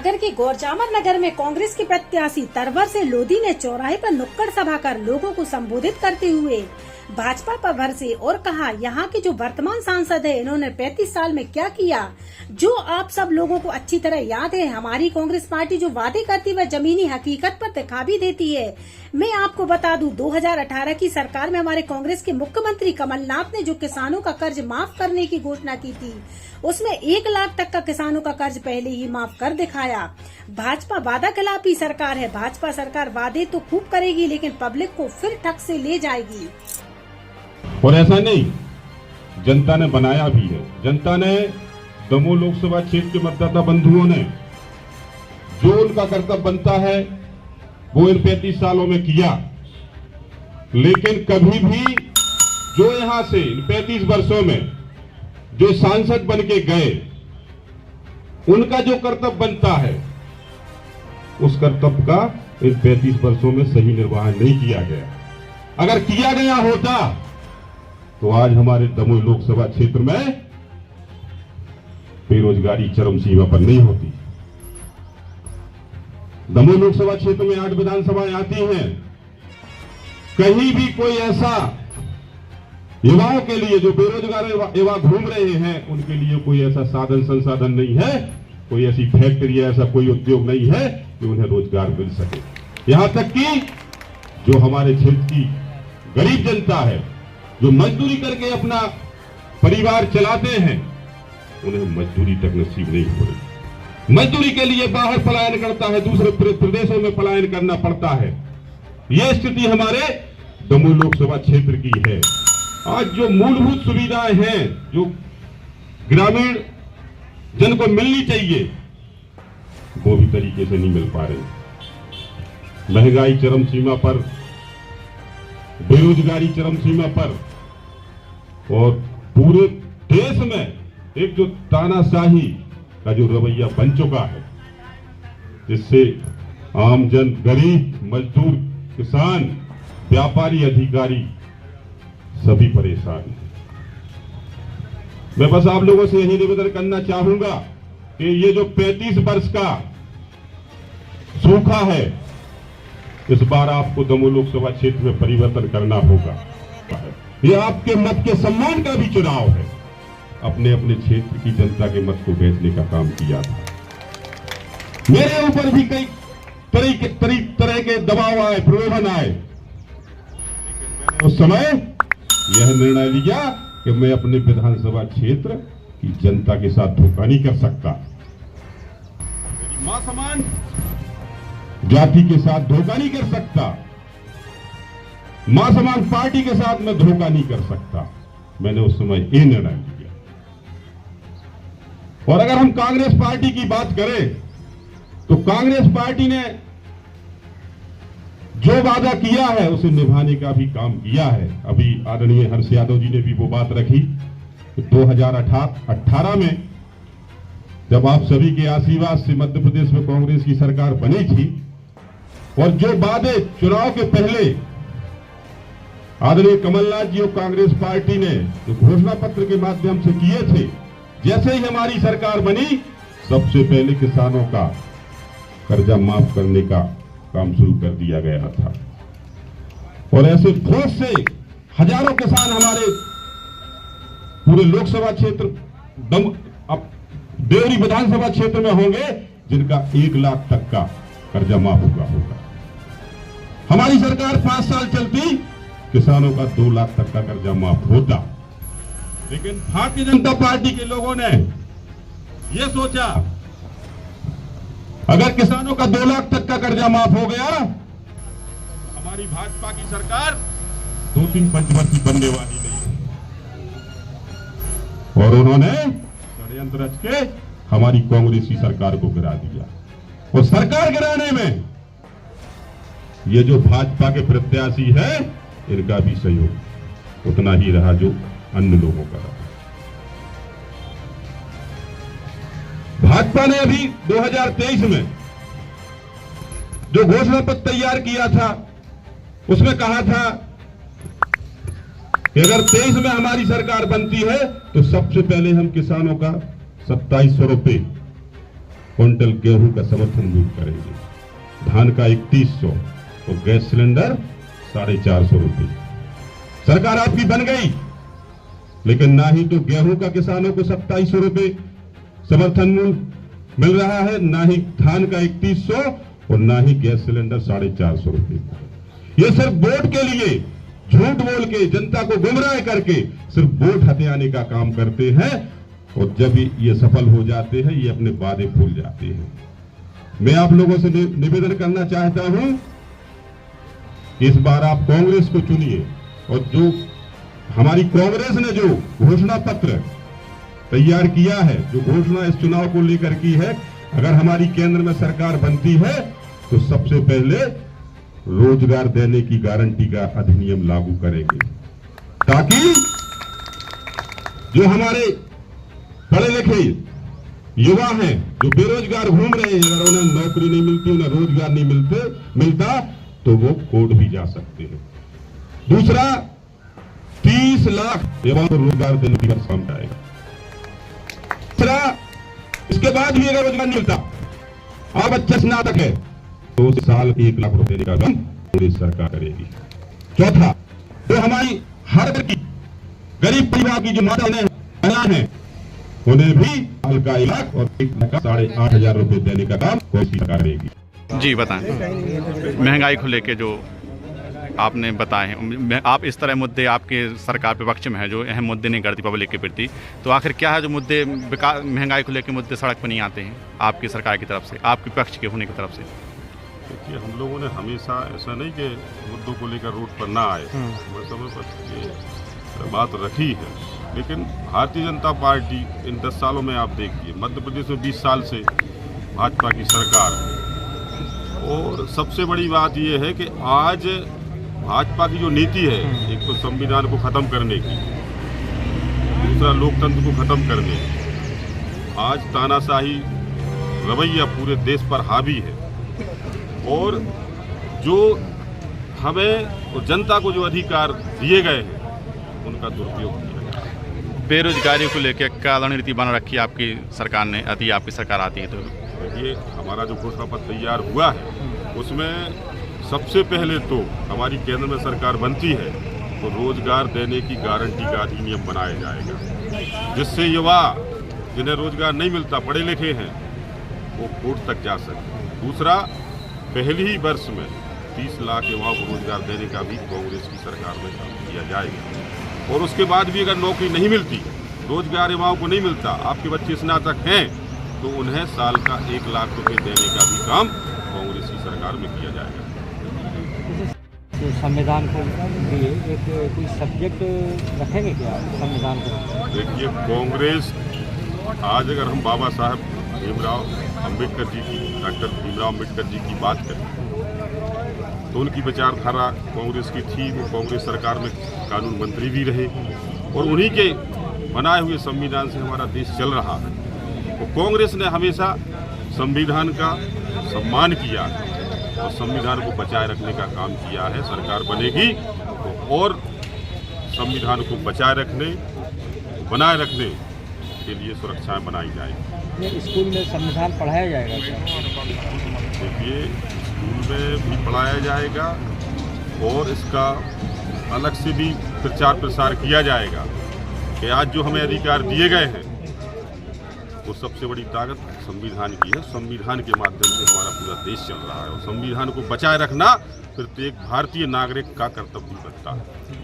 सागर के गौरचामर नगर में कांग्रेस के प्रत्याशी तरवर से लोधी ने चौराहे पर नुक्कड़ सभा कर लोगों को संबोधित करते हुए भाजपा पर भरसे और कहा, यहाँ के जो वर्तमान सांसद है इन्होंने 35 साल में क्या किया जो आप सब लोगों को अच्छी तरह याद है। हमारी कांग्रेस पार्टी जो वादे करती है वह जमीनी हकीकत पर दिखा भी देती है। मैं आपको बता दूं 2018 की सरकार में हमारे कांग्रेस के मुख्यमंत्री कमलनाथ ने जो किसानों का कर्ज माफ करने की घोषणा की थी उसमें 1 लाख तक का किसानों का कर्ज पहले ही माफ कर दिखाया। भाजपा वादा खिलाफी सरकार है। भाजपा सरकार वादे तो खूब करेगी लेकिन पब्लिक को फिर ठग से ले जाएगी। और ऐसा नहीं, जनता ने बनाया भी है। जनता ने दमोह लोकसभा क्षेत्र के मतदाता बंधुओं ने जो उनका कर्तव्य बनता है वो इन 35 सालों में किया। लेकिन कभी भी जो यहां से इन 35 वर्षों में जो सांसद बन के गए उनका जो कर्तव्य बनता है उस कर्तव्य का इन 35 वर्षों में सही निर्वाह नहीं किया गया। अगर किया गया होता तो आज हमारे दमोह लोकसभा क्षेत्र में बेरोजगारी चरम सीमा पर नहीं होती। दमोह लोकसभा क्षेत्र में 8 विधानसभाएं आती हैं। कहीं भी कोई ऐसा युवाओं के लिए जो बेरोजगार युवा घूम रहे हैं उनके लिए कोई ऐसा साधन संसाधन नहीं है, कोई ऐसी फैक्ट्री ऐसा कोई उद्योग नहीं है कि उन्हें रोजगार मिल सके। यहां तक कि जो हमारे क्षेत्र की गरीब जनता है जो मजदूरी करके अपना परिवार चलाते हैं उन्हें मजदूरी तक नसीब नहीं हो रही। मजदूरी के लिए बाहर पलायन करता है, दूसरे प्रदेशों में पलायन करना पड़ता है। यह स्थिति हमारे दमोह लोकसभा क्षेत्र की है। आज जो मूलभूत सुविधाएं हैं जो ग्रामीण जन को मिलनी चाहिए वो भी तरीके से नहीं मिल पा रही। महंगाई चरम सीमा पर, बेरोजगारी चरम सीमा पर और पूरे देश में एक जो तानाशाही का जो रवैया बन चुका है जिससे आम जन, गरीब, मजदूर, किसान, व्यापारी, अधिकारी सभी परेशान हैं। मैं बस आप लोगों से यही निवेदन करना चाहूंगा कि ये जो 35 वर्ष का सूखा है इस बार आपको दमोह लोकसभा क्षेत्र में परिवर्तन करना होगा। ये आपके मत के सम्मान का भी चुनाव है। अपने अपने क्षेत्र की जनता के मत को बेचने का काम किया था। मेरे ऊपर भी कई तरह के दबाव आए, प्रलोभन आए, लेकिन उस समय यह निर्णय लिया कि मैं अपने विधानसभा क्षेत्र की जनता के साथ धोखा नहीं कर सकता। मेरी मां समान जाति के साथ धोखा नहीं कर सकता, मां समान पार्टी के साथ मैं धोखा नहीं कर सकता। मैंने उस समय ये निर्णय लिया। और अगर हम कांग्रेस पार्टी की बात करें तो कांग्रेस पार्टी ने जो वादा किया है उसे निभाने का भी काम किया है। अभी आदरणीय हर्ष यादव जी ने भी वो बात रखी। 2018 में जब आप सभी के आशीर्वाद से मध्य प्रदेश में कांग्रेस की सरकार बनी थी और जो वादे चुनाव के पहले आदरणीय कमलनाथ जी और कांग्रेस पार्टी ने जो घोषणा पत्र के माध्यम से किए थे, जैसे ही हमारी सरकार बनी सबसे पहले किसानों का कर्जा माफ करने का काम शुरू कर दिया गया था। और ऐसे बहुत से हजारों किसान हमारे पूरे लोकसभा क्षेत्र देवरी विधानसभा क्षेत्र में होंगे जिनका 1 लाख तक का कर्जा माफ होगा। हमारी सरकार 5 साल चलती किसानों का 2 लाख तक का कर्जा माफ होता। लेकिन भारतीय जनता पार्टी के लोगों ने यह सोचा अगर किसानों का 2 लाख तक का कर्जा माफ हो गया तो हमारी भाजपा की सरकार 2-3 पंचवर्षीय बनने वाली नहीं। और उन्होंने षड्यंत्र रच के हमारी कांग्रेस की सरकार को गिरा दिया। और सरकार गिराने में ये जो भाजपा के प्रत्याशी है इनका भी सहयोग उतना ही रहा जो अन्य लोगों का रहा। भाजपा ने अभी 2023 में जो घोषणा पत्र तैयार किया था उसमें कहा था कि अगर 23 में हमारी सरकार बनती है तो सबसे पहले हम किसानों का 2700 रुपए क्विंटल गेहूं का समर्थन मूल्य करेंगे, धान का 3100 और गैस सिलेंडर 450 रुपये। सरकार आपकी बन गई, लेकिन ना ही तो गेहूं का किसानों को 2700 रुपये समर्थन मूल्य मिल रहा है, ना ही धान का 3100 और ना ही गैस सिलेंडर 450 रुपये। ये सिर्फ वोट के लिए झूठ बोल के जनता को गुमराह करके सिर्फ वोट हथियाने का काम करते हैं, और जब ये सफल हो जाते हैं ये अपने वादे भूल जाते हैं। मैं आप लोगों से निवेदन करना चाहता हूं, इस बार आप कांग्रेस को चुनिए, और जो हमारी कांग्रेस ने जो घोषणा पत्र तैयार किया है, जो घोषणा इस चुनाव को लेकर की है, अगर हमारी केंद्र में सरकार बनती है तो सबसे पहले रोजगार देने की गारंटी का अधिनियम लागू करेंगे, ताकि जो हमारे पढ़े लिखे युवा हैं जो बेरोजगार घूम रहे हैं, अगर उन्हें नौकरी नहीं मिलती, उन्हें रोजगार नहीं मिलता तो वो कोर्ट भी जा सकते हैं। दूसरा, 30 लाख युवाओं को रोजगार देने की काम आएगा। तीसरा, इसके बाद भी अगर रोजगार नहीं मिलता, आप अच्छे स्नातक है तो साल 1 लाख रुपए देने का काम पूरी सरकार करेगी। चौथा, तो हमारी हर की गरीब परिवार की जो माता है उन्हें भी साल का 1 लाख और 8,500 रुपए देने का काम कोई सरकार करेगी। जी बताएं, महंगाई को लेके जो आपने बताए हैं, आप इस तरह मुद्दे आपके सरकार के पक्ष में है जो अहम मुद्दे नहीं करती पब्लिक के प्रति, तो आखिर क्या है जो मुद्दे महंगाई को लेके मुद्दे सड़क पर नहीं आते हैं आपकी सरकार की तरफ से, आपके पक्ष के होने की तरफ से? देखिए, हम लोगों ने हमेशा ऐसा नहीं कि मुद्दों को लेकर रोड पर ना आए, समय पर ये बात रखी है, लेकिन भारतीय जनता पार्टी इन 10 सालों में आप देखिए, मध्य प्रदेश में 20 साल से भाजपा की सरकार है, और सबसे बड़ी बात यह है कि आज भाजपा की जो नीति है, एक तो संविधान को खत्म करने की, दूसरा लोकतंत्र को खत्म करने की, आज तानाशाही रवैया पूरे देश पर हावी है, और जो हमें और जनता को जो अधिकार दिए गए हैं उनका दुरुपयोग किया जा रहा है। बेरोजगारी को लेकर क्या रणनीति बना रखी है आपकी सरकार ने, यदि आपकी सरकार आती है तो? ये हमारा जो घोषणा पत्र तैयार हुआ है उसमें सबसे पहले तो हमारी केंद्र में सरकार बनती है तो रोजगार देने की गारंटी का अधिनियम बनाया जाएगा, जिससे युवा जिन्हें रोजगार नहीं मिलता, पढ़े लिखे हैं, वो कोर्ट तक जा सके। दूसरा, पहले ही वर्ष में 30 लाख युवाओं को रोजगार देने का भी कांग्रेस की सरकार में काम किया जाएगा, और उसके बाद भी अगर नौकरी नहीं मिलती, रोजगार युवाओं को नहीं मिलता, आपके बच्चे स्नातक हैं तो उन्हें साल का 1 लाख रुपए देने का भी काम कांग्रेस की सरकार में किया जाएगा। तो संविधान को लिए एक कोई सब्जेक्ट रखेंगे क्या संविधान को? देखिए, कांग्रेस आज अगर हम बाबा साहब भीमराव अम्बेडकर जी की, डॉक्टर भीमराव अम्बेडकर जी की बात करें तो उनकी विचारधारा कांग्रेस की थी, वो कांग्रेस सरकार में कानून मंत्री भी रहे, और उन्हीं के बनाए हुए संविधान से हमारा देश चल रहा है। तो कांग्रेस ने हमेशा संविधान का सम्मान किया है और संविधान को बचाए रखने का काम किया है। सरकार बनेगी तो और संविधान को बचाए रखने, बनाए रखने के लिए सुरक्षाएं बनाई जाएगी। ये स्कूल में संविधान पढ़ाया जाएगा क्या? देखिए, स्कूल में भी पढ़ाया जाएगा और इसका अलग से भी प्रचार प्रसार किया जाएगा कि आज जो हमें अधिकार दिए गए हैं वो सबसे बड़ी ताकत संविधान की है। संविधान के माध्यम से हमारा पूरा देश चल रहा है, और संविधान को बचाए रखना प्रत्येक भारतीय नागरिक का कर्तव्य बनता है।